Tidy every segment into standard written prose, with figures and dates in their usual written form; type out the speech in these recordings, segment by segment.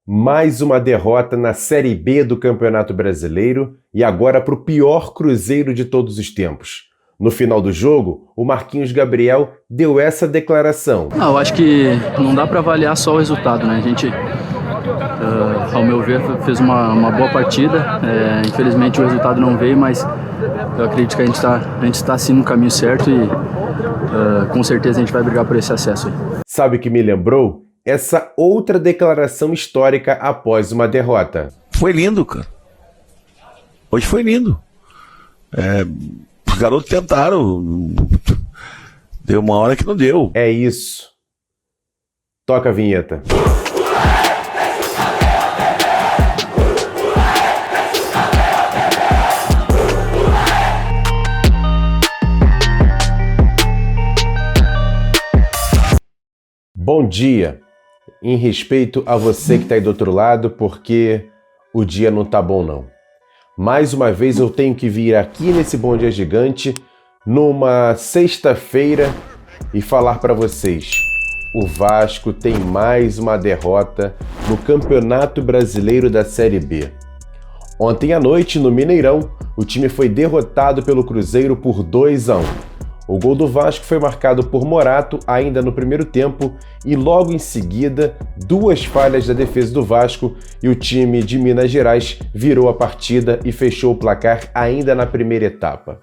Mais uma derrota na Série B do Campeonato Brasileiro e agora para o pior Cruzeiro de todos os tempos. No final do jogo, o Marquinhos Gabriel deu essa declaração. Eu acho que não dá para avaliar só o resultado, né? A gente, ao meu ver, fez uma boa partida. Infelizmente o resultado não veio, mas eu acredito que a gente está sim no caminho certo e com certeza a gente vai brigar por esse acesso aí. Sabe o que me lembrou? Essa outra declaração histórica após uma derrota. Foi lindo, cara. Hoje foi lindo. Os garotos tentaram. Deu uma hora que não deu. É isso. Toca a vinheta. Bom dia. Em respeito a você que está aí do outro lado, porque o dia não tá bom não. Mais uma vez eu tenho que vir aqui nesse Bom Dia Gigante, numa sexta-feira, e falar para vocês. O Vasco tem mais uma derrota no Campeonato Brasileiro da Série B. Ontem à noite, no Mineirão, o time foi derrotado pelo Cruzeiro por 2-1. O gol do Vasco foi marcado por Morato ainda no primeiro tempo e logo em seguida, duas falhas da defesa do Vasco e o time de Minas Gerais virou a partida e fechou o placar ainda na primeira etapa.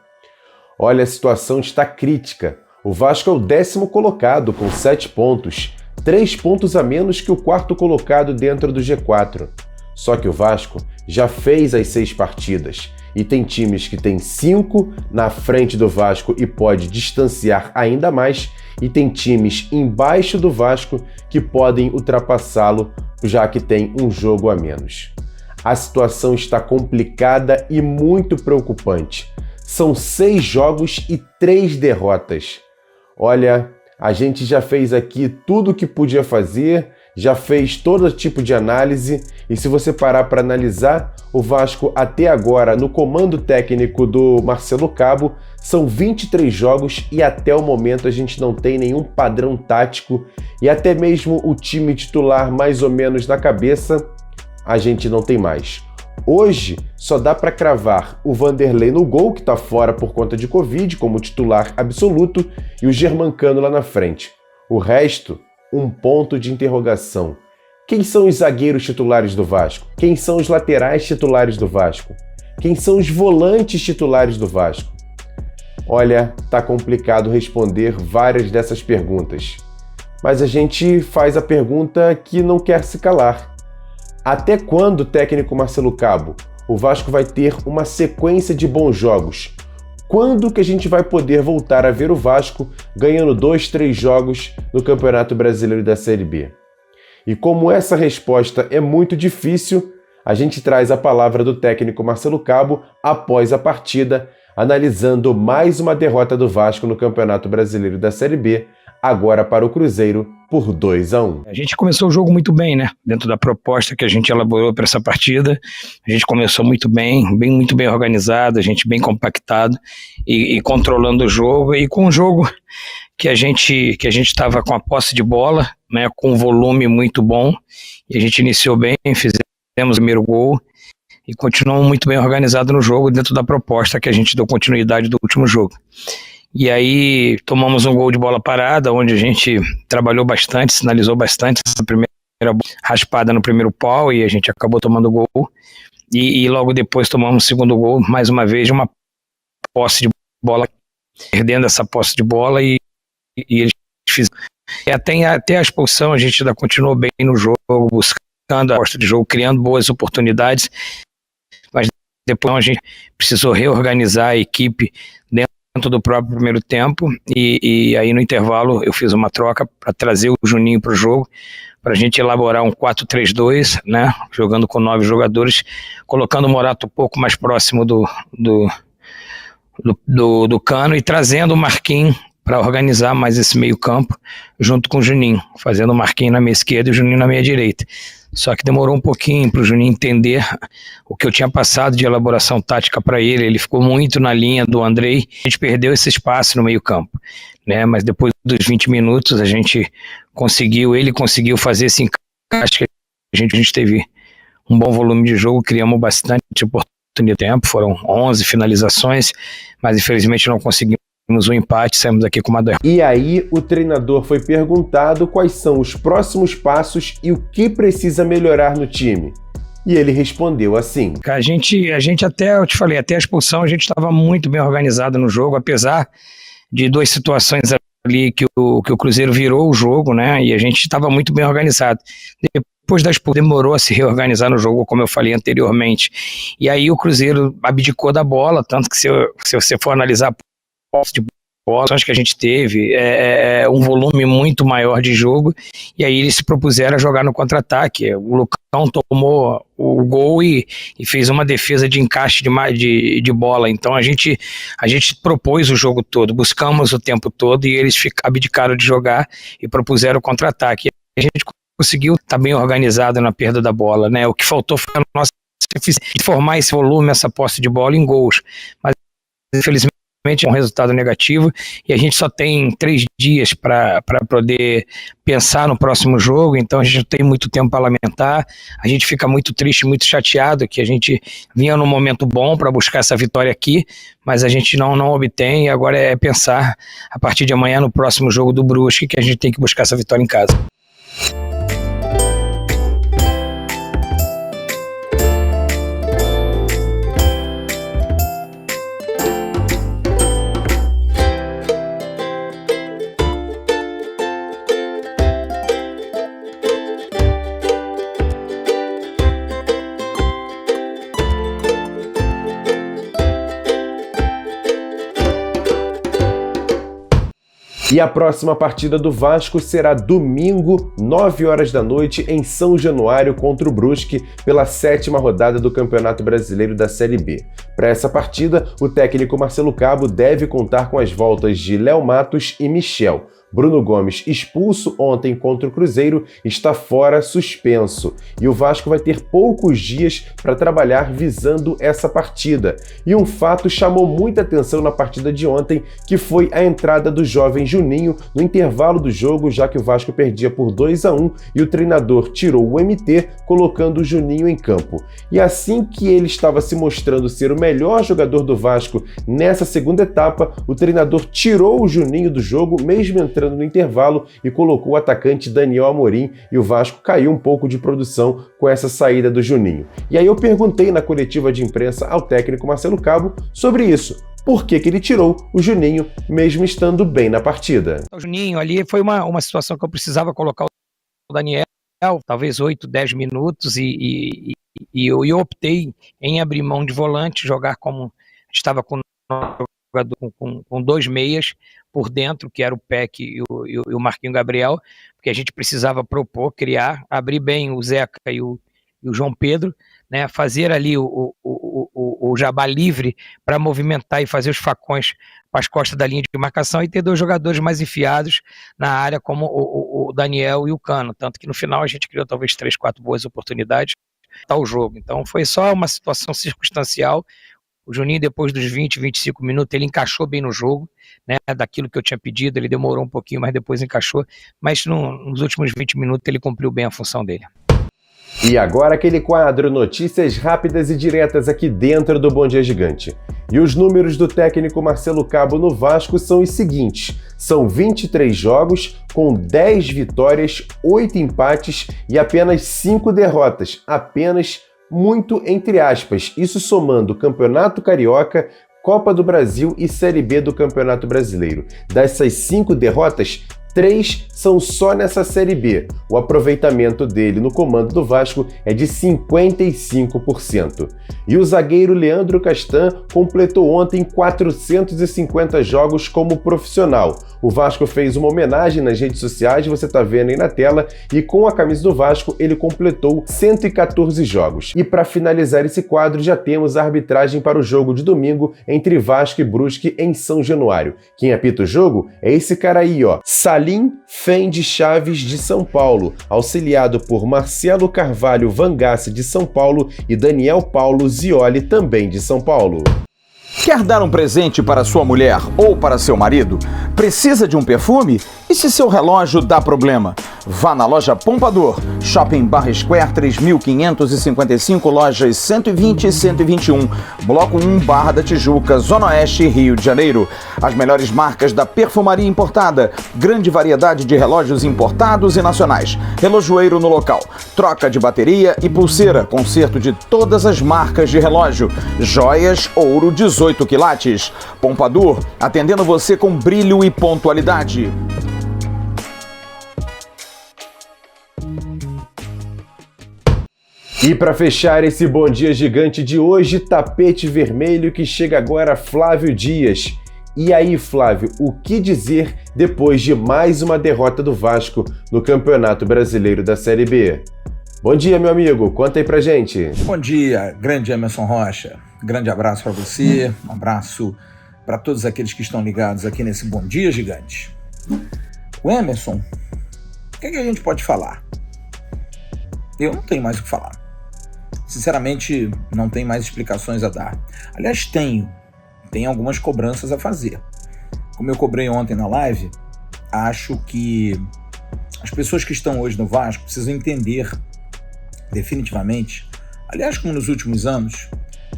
Olha, a situação está crítica. O Vasco é o 10º colocado com 7 pontos, 3 pontos a menos que o 4º colocado dentro do G4. Só que o Vasco já fez as 6 partidas. E tem times que tem 5 na frente do Vasco e pode distanciar ainda mais, e tem times embaixo do Vasco que podem ultrapassá-lo, já que tem um jogo a menos. A situação está complicada e muito preocupante. São 6 jogos e 3 derrotas. Olha, a gente já fez aqui tudo o que podia fazer, já fez todo tipo de análise, e se você parar para analisar, o Vasco até agora, no comando técnico do Marcelo Cabo, são 23 jogos e até o momento a gente não tem nenhum padrão tático e até mesmo o time titular mais ou menos na cabeça, a gente não tem mais. Hoje só dá para cravar o Vanderlei no gol, que está fora por conta de Covid, como titular absoluto, e o Germancano lá na frente. O resto, um ponto de interrogação. Quem são os zagueiros titulares do Vasco? Quem são os laterais titulares do Vasco? Quem são os volantes titulares do Vasco? Olha, tá complicado responder várias dessas perguntas. Mas a gente faz a pergunta que não quer se calar. Até quando, técnico Marcelo Cabo, o Vasco vai ter uma sequência de bons jogos? Quando que a gente vai poder voltar a ver o Vasco ganhando 2, 3 jogos no Campeonato Brasileiro da Série B? E como essa resposta é muito difícil, a gente traz a palavra do técnico Marcelo Cabo após a partida, analisando mais uma derrota do Vasco no Campeonato Brasileiro da Série B, agora para o Cruzeiro, por 2-1. A gente começou o jogo muito bem, né? Dentro da proposta que a gente elaborou para essa partida, a gente começou muito bem organizado, a gente bem compactado e controlando o jogo, e com um jogo que a gente estava com a posse de bola, né? Com um volume muito bom, e a gente iniciou bem, fizemos o primeiro gol e continuamos muito bem organizado no jogo dentro da proposta que a gente deu continuidade do último jogo. E aí tomamos um gol de bola parada, onde a gente trabalhou bastante, sinalizou bastante essa primeira raspada no primeiro pau, e a gente acabou tomando o gol. E logo depois tomamos o segundo gol, mais uma vez, de uma posse de bola, perdendo essa posse de bola, e eles fizeram. Até a expulsão a gente ainda continuou bem no jogo, buscando a posta de jogo, criando boas oportunidades, mas depois a gente precisou reorganizar a equipe dentro do próprio primeiro tempo, e aí no intervalo eu fiz uma troca para trazer o Juninho para o jogo, para a gente elaborar um 4-3-2, né, jogando com 9 jogadores, colocando o Morato um pouco mais próximo do Cano e trazendo o Marquinhos para organizar mais esse meio campo junto com o Juninho, fazendo o Marquinhos na minha esquerda e o Juninho na minha direita. Só que demorou um pouquinho para o Juninho entender o que eu tinha passado de elaboração tática para ele ficou muito na linha do Andrei, a gente perdeu esse espaço no meio campo, né? Mas depois dos 20 minutos ele conseguiu fazer esse encaixe que a gente teve um bom volume de jogo, criamos bastante oportunidade de tempo, foram 11 finalizações, mas infelizmente não conseguimos um empate, saímos aqui com uma derrota. E aí o treinador foi perguntado quais são os próximos passos e o que precisa melhorar no time. E ele respondeu assim: A gente até, eu te falei, até a expulsão a gente estava muito bem organizado no jogo, apesar de duas situações ali que o Cruzeiro virou o jogo, né, e a gente estava muito bem organizado. Depois da expulsão demorou a se reorganizar no jogo, como eu falei anteriormente, e aí o Cruzeiro abdicou da bola, tanto que se você for analisar a posse de bola, acho que a gente teve um volume muito maior de jogo, e aí eles se propuseram a jogar no contra-ataque. O Lucão tomou o gol e fez uma defesa de encaixe de bola, então a gente propôs o jogo todo, buscamos o tempo todo e eles abdicaram de jogar e propuseram o contra-ataque. A gente conseguiu estar bem organizado na perda da bola, né? O que faltou foi a nossa eficiência de formar esse volume, essa posse de bola em gols, mas infelizmente é um resultado negativo e a gente só tem 3 dias para poder pensar no próximo jogo, então a gente não tem muito tempo para lamentar. A gente fica muito triste, muito chateado que a gente vinha num momento bom para buscar essa vitória aqui, mas a gente não obtém, e agora é pensar a partir de amanhã no próximo jogo do Brusque que a gente tem que buscar essa vitória em casa. E a próxima partida do Vasco será domingo, 9 horas da noite, em São Januário contra o Brusque, pela 7ª rodada do Campeonato Brasileiro da Série B. Para essa partida, o técnico Marcelo Cabo deve contar com as voltas de Léo Matos e Michel. Bruno Gomes, expulso ontem contra o Cruzeiro, está fora suspenso. E o Vasco vai ter poucos dias para trabalhar visando essa partida. E um fato chamou muita atenção na partida de ontem, que foi a entrada do jovem Juninho no intervalo do jogo, já que o Vasco perdia por 2-1 e o treinador tirou o MT, colocando o Juninho em campo. E assim que ele estava se mostrando ser o melhor jogador do Vasco nessa segunda etapa, o treinador tirou o Juninho do jogo, mesmo entrando no intervalo, e colocou o atacante Daniel Amorim, e o Vasco caiu um pouco de produção com essa saída do Juninho. E aí eu perguntei na coletiva de imprensa ao técnico Marcelo Cabo sobre isso. Por que ele tirou o Juninho, mesmo estando bem na partida? O Juninho ali foi uma situação que eu precisava colocar o Daniel, talvez 8, 10 minutos, e eu optei em abrir mão de volante, jogar como estava com jogador com 2 meias por dentro, que era o Peck e o Marquinhos Gabriel, porque a gente precisava propor, criar, abrir bem o Zeca e o João Pedro, né, fazer ali o Jabá livre para movimentar e fazer os facões para as costas da linha de marcação e ter 2 jogadores mais enfiados na área, como o Daniel e o Cano, tanto que no final a gente criou talvez 3, 4 boas oportunidades para o jogo. Então foi só uma situação circunstancial. O Juninho, depois dos 20, 25 minutos, ele encaixou bem no jogo, né, daquilo que eu tinha pedido. Ele demorou um pouquinho, mas depois encaixou, mas nos últimos 20 minutos ele cumpriu bem a função dele. E agora aquele quadro Notícias Rápidas e Diretas aqui dentro do Bom Dia Gigante. E os números do técnico Marcelo Cabo no Vasco são os seguintes: são 23 jogos, com 10 vitórias, 8 empates e apenas 5 derrotas, apenas muito entre aspas, isso somando Campeonato Carioca, Copa do Brasil e Série B do Campeonato Brasileiro. Dessas 5 derrotas, 3 são só nessa Série B. O aproveitamento dele no comando do Vasco é de 55%. E o zagueiro Leandro Castan completou ontem 450 jogos como profissional. O Vasco fez uma homenagem nas redes sociais, você está vendo aí na tela, e com a camisa do Vasco ele completou 114 jogos. E para finalizar esse quadro, já temos a arbitragem para o jogo de domingo entre Vasco e Brusque em São Januário. Quem apita o jogo é esse cara aí, ó, Salim Fendi Chaves, de São Paulo, auxiliado por Marcelo Carvalho Vangassi, de São Paulo, e Daniel Paulo Zioli, também de São Paulo. Quer dar um presente para sua mulher ou para seu marido? Precisa de um perfume? E se seu relógio dá problema? Vá na loja Pompadour, Shopping Barra Square 3555, lojas 120 e 121, Bloco 1, Barra da Tijuca, Zona Oeste, Rio de Janeiro. As melhores marcas da perfumaria importada, grande variedade de relógios importados e nacionais, relojoeiro no local, troca de bateria e pulseira, conserto de todas as marcas de relógio, joias, ouro 18 quilates. Pompadour, atendendo você com brilho e pontualidade. E para fechar esse Bom Dia Gigante de hoje, tapete vermelho que chega agora Flávio Dias. E aí, Flávio, o que dizer depois de mais uma derrota do Vasco no Campeonato Brasileiro da Série B? Bom dia, meu amigo, conta aí pra gente. Bom dia, grande Emerson Rocha. Grande abraço para você, um abraço para todos aqueles que estão ligados aqui nesse Bom Dia Gigante. O Emerson, o que a gente pode falar? Eu não tenho mais o que falar. Sinceramente, não tenho mais explicações a dar. Aliás, tenho algumas cobranças a fazer. Como eu cobrei ontem na live, acho que as pessoas que estão hoje no Vasco precisam entender definitivamente, aliás, como nos últimos anos,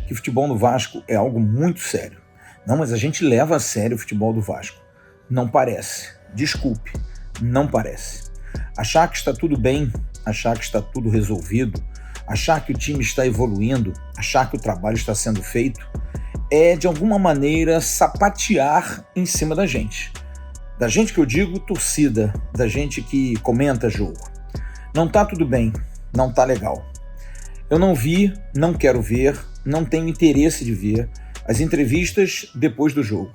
que o futebol no Vasco é algo muito sério. Não, mas a gente leva a sério o futebol do Vasco. Não parece. Desculpe, não parece. Achar que está tudo bem, achar que está tudo resolvido, achar que o time está evoluindo, achar que o trabalho está sendo feito, é de alguma maneira sapatear em cima da gente. Da gente que eu digo torcida, da gente que comenta jogo. Não tá tudo bem, não tá legal. Eu não vi, não quero ver, não tenho interesse de ver as entrevistas depois do jogo.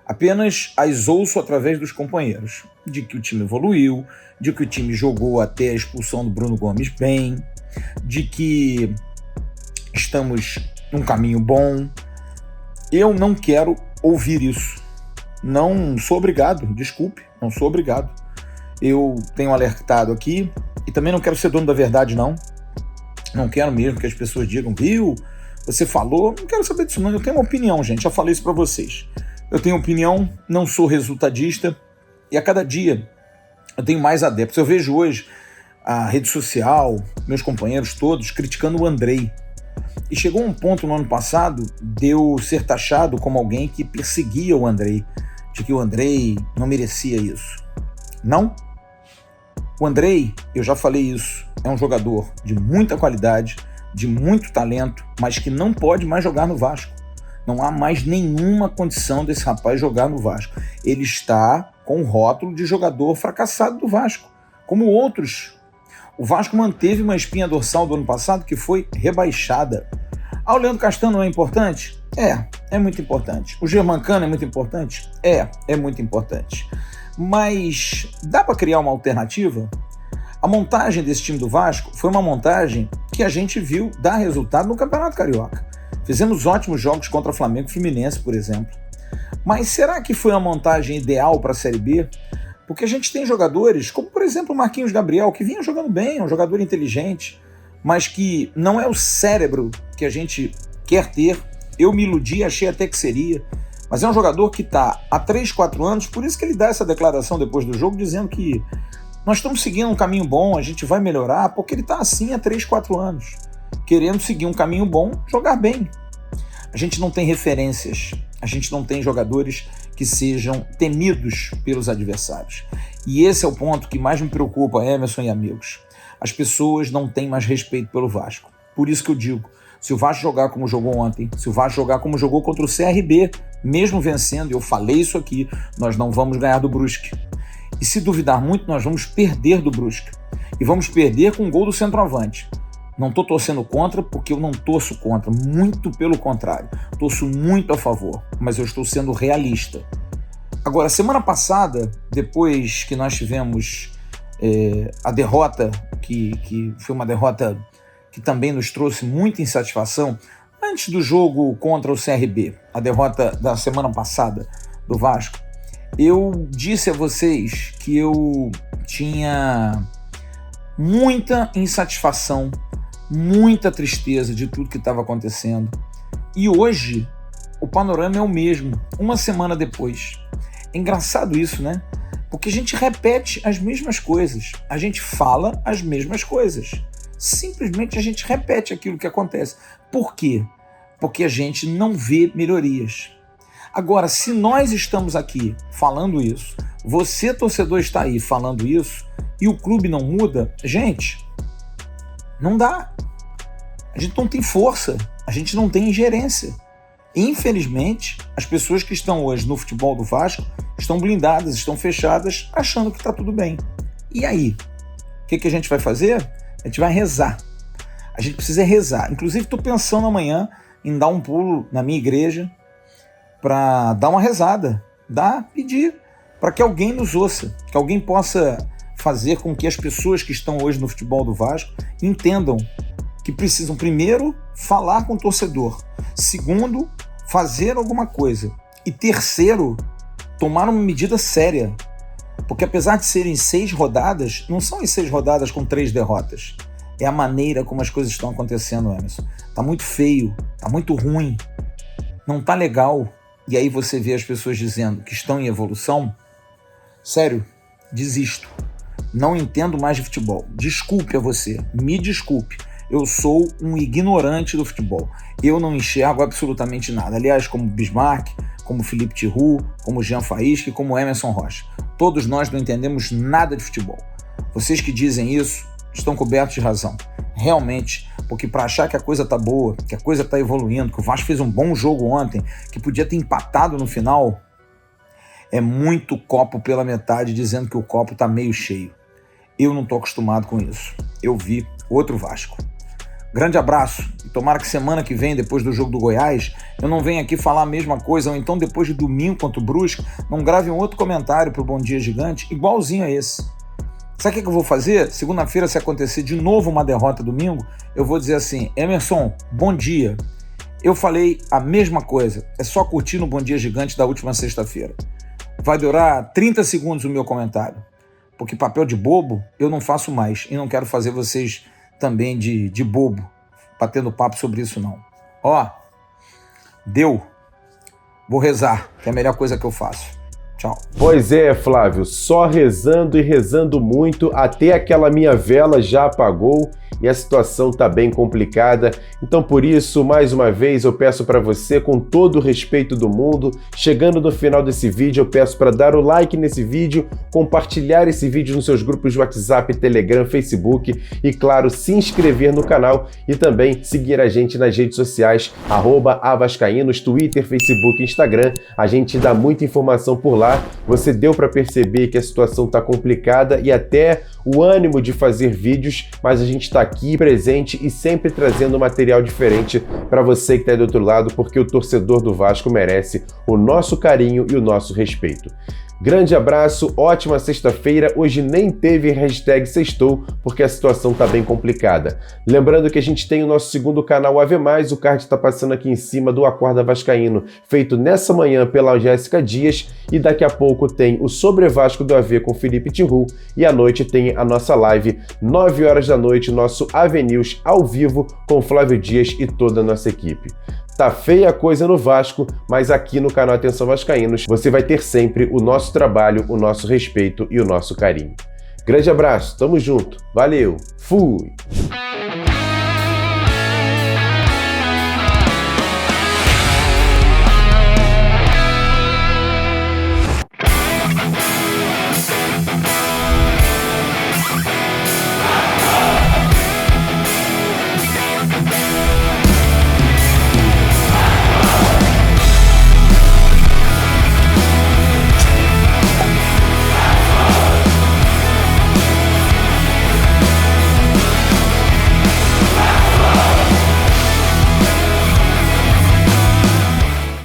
Apenas as ouço através dos companheiros, de que o time evoluiu, de que o time jogou até a expulsão do Bruno Gomes bem, de que estamos num caminho bom. Eu não quero ouvir isso. Não sou obrigado, desculpe, não sou obrigado. Eu tenho alertado aqui e também não quero ser dono da verdade, não. Não quero mesmo que as pessoas digam, viu, você falou, não quero saber disso não. Eu tenho uma opinião, gente, já falei isso pra vocês. Eu tenho opinião, não sou resultadista e a cada dia eu tenho mais adeptos. Eu vejo hoje a rede social, meus companheiros todos, criticando o Andrei. E chegou um ponto no ano passado de eu ser taxado como alguém que perseguia o Andrei, de que o Andrei não merecia isso. Não. O Andrei, eu já falei isso, é um jogador de muita qualidade, de muito talento, mas que não pode mais jogar no Vasco. Não há mais nenhuma condição desse rapaz jogar no Vasco. Ele está com o rótulo de jogador fracassado do Vasco, como outros. O Vasco manteve uma espinha dorsal do ano passado que foi rebaixada. O Leandro Castanho não é importante? É muito importante. O Germancano é muito importante? É muito importante. Mas dá para criar uma alternativa? A montagem desse time do Vasco foi uma montagem que a gente viu dar resultado no Campeonato Carioca. Fizemos ótimos jogos contra Flamengo e Fluminense, por exemplo. Mas será que foi uma montagem ideal para a Série B? Porque a gente tem jogadores, como por exemplo o Marquinhos Gabriel, que vinha jogando bem, é um jogador inteligente, mas que não é o cérebro que a gente quer ter. Eu me iludi, achei até que seria. Mas é um jogador que está há 3, 4 anos, por isso que ele dá essa declaração depois do jogo, dizendo que nós estamos seguindo um caminho bom, a gente vai melhorar, porque ele está assim há 3, 4 anos, querendo seguir um caminho bom, jogar bem. A gente não tem referências, a gente não tem jogadores que sejam temidos pelos adversários. E esse é o ponto que mais me preocupa, Emerson e amigos. As pessoas não têm mais respeito pelo Vasco. Por isso que eu digo, se o Vasco jogar como jogou ontem, se o Vasco jogar como jogou contra o CRB, mesmo vencendo, eu falei isso aqui, nós não vamos ganhar do Brusque. E se duvidar muito, nós vamos perder do Brusque. E vamos perder com um gol do centroavante. Não estou torcendo contra porque eu não torço contra, muito pelo contrário. Torço muito a favor, mas eu estou sendo realista. Agora, semana passada, depois que nós tivemos a derrota, que foi uma derrota que também nos trouxe muita insatisfação, antes do jogo contra o CRB, a derrota da semana passada do Vasco, eu disse a vocês que eu tinha muita insatisfação, muita tristeza de tudo que estava acontecendo. E hoje o panorama é o mesmo, uma semana depois. É engraçado isso, né? Porque a gente repete as mesmas coisas, a gente fala as mesmas coisas. Simplesmente a gente repete aquilo que acontece. Por quê? Porque a gente não vê melhorias. Agora, se nós estamos aqui falando isso, você, torcedor, está aí falando isso, e o clube não muda, gente, não dá. A gente não tem força, a gente não tem ingerência. Infelizmente, as pessoas que estão hoje no futebol do Vasco estão blindadas, estão fechadas, achando que está tudo bem. E aí? O que a gente vai fazer? A gente vai rezar. A gente precisa rezar. Inclusive, estou pensando amanhã em dar um pulo na minha igreja para dar uma rezada, pedir para que alguém nos ouça, que alguém possa fazer com que as pessoas que estão hoje no futebol do Vasco entendam que precisam, primeiro, falar com o torcedor, segundo, fazer alguma coisa, e terceiro, tomar uma medida séria. Porque apesar de serem 6 rodadas, não são as 6 rodadas com 3 derrotas. É a maneira como as coisas estão acontecendo, Emerson. Tá muito feio, tá muito ruim, não tá legal. E aí você vê as pessoas dizendo que estão em evolução. Sério, desisto. Não entendo mais de futebol. Desculpe a você, me desculpe. Eu sou um ignorante do futebol. Eu não enxergo absolutamente nada. Aliás, como Bismarck, como Felipe Tiru, como Jean Faísca e como Emerson Rocha. Todos nós não entendemos nada de futebol. Vocês que dizem isso estão cobertos de razão. Realmente, porque para achar que a coisa tá boa, que a coisa tá evoluindo, que o Vasco fez um bom jogo ontem, que podia ter empatado no final, é muito copo pela metade dizendo que o copo tá meio cheio. Eu não tô acostumado com isso. Eu vi outro Vasco. Grande abraço, e tomara que semana que vem, depois do jogo do Goiás, eu não venha aqui falar a mesma coisa, ou então depois de domingo contra o Brusque, não grave um outro comentário pro Bom Dia Gigante, igualzinho a esse. Sabe o que eu vou fazer? Segunda-feira, se acontecer de novo uma derrota domingo, eu vou dizer assim: Emerson, bom dia. Eu falei a mesma coisa, é só curtir no Bom Dia Gigante da última sexta-feira. Vai durar 30 segundos o meu comentário, porque papel de bobo eu não faço mais, e não quero fazer vocês também de bobo, batendo papo sobre isso não. Ó, deu. Vou rezar, que é a melhor coisa que eu faço. Tchau. Pois é, Flávio, só rezando e rezando muito, até aquela minha vela já apagou e a situação tá bem complicada. Então por isso, mais uma vez, eu peço para você, com todo o respeito do mundo, chegando no final desse vídeo, eu peço para dar o like nesse vídeo, compartilhar esse vídeo nos seus grupos de WhatsApp, Telegram, Facebook e, claro, se inscrever no canal e também seguir a gente nas redes sociais, @avascaínos, Twitter, Facebook e Instagram. A gente dá muita informação por lá. Você deu para perceber que a situação tá complicada e até o ânimo de fazer vídeos, mas a gente está aqui presente e sempre trazendo material diferente para você que está aí do outro lado, porque o torcedor do Vasco merece o nosso carinho e o nosso respeito. Grande abraço, ótima sexta-feira. Hoje nem teve hashtag sextou, porque a situação tá bem complicada. Lembrando que a gente tem o nosso segundo canal Ave Mais, o card tá passando aqui em cima do Acorda Vascaíno, feito nessa manhã pela Jéssica Dias, e daqui a pouco tem o Sobre Vasco do AV com Felipe Tiru, e à noite tem a nossa live, 9 horas da noite, nosso AV News ao vivo com Flávio Dias e toda a nossa equipe. Tá feia a coisa no Vasco, mas aqui no canal Atenção Vascaínos você vai ter sempre o nosso trabalho, o nosso respeito e o nosso carinho. Grande abraço, tamo junto, valeu, fui!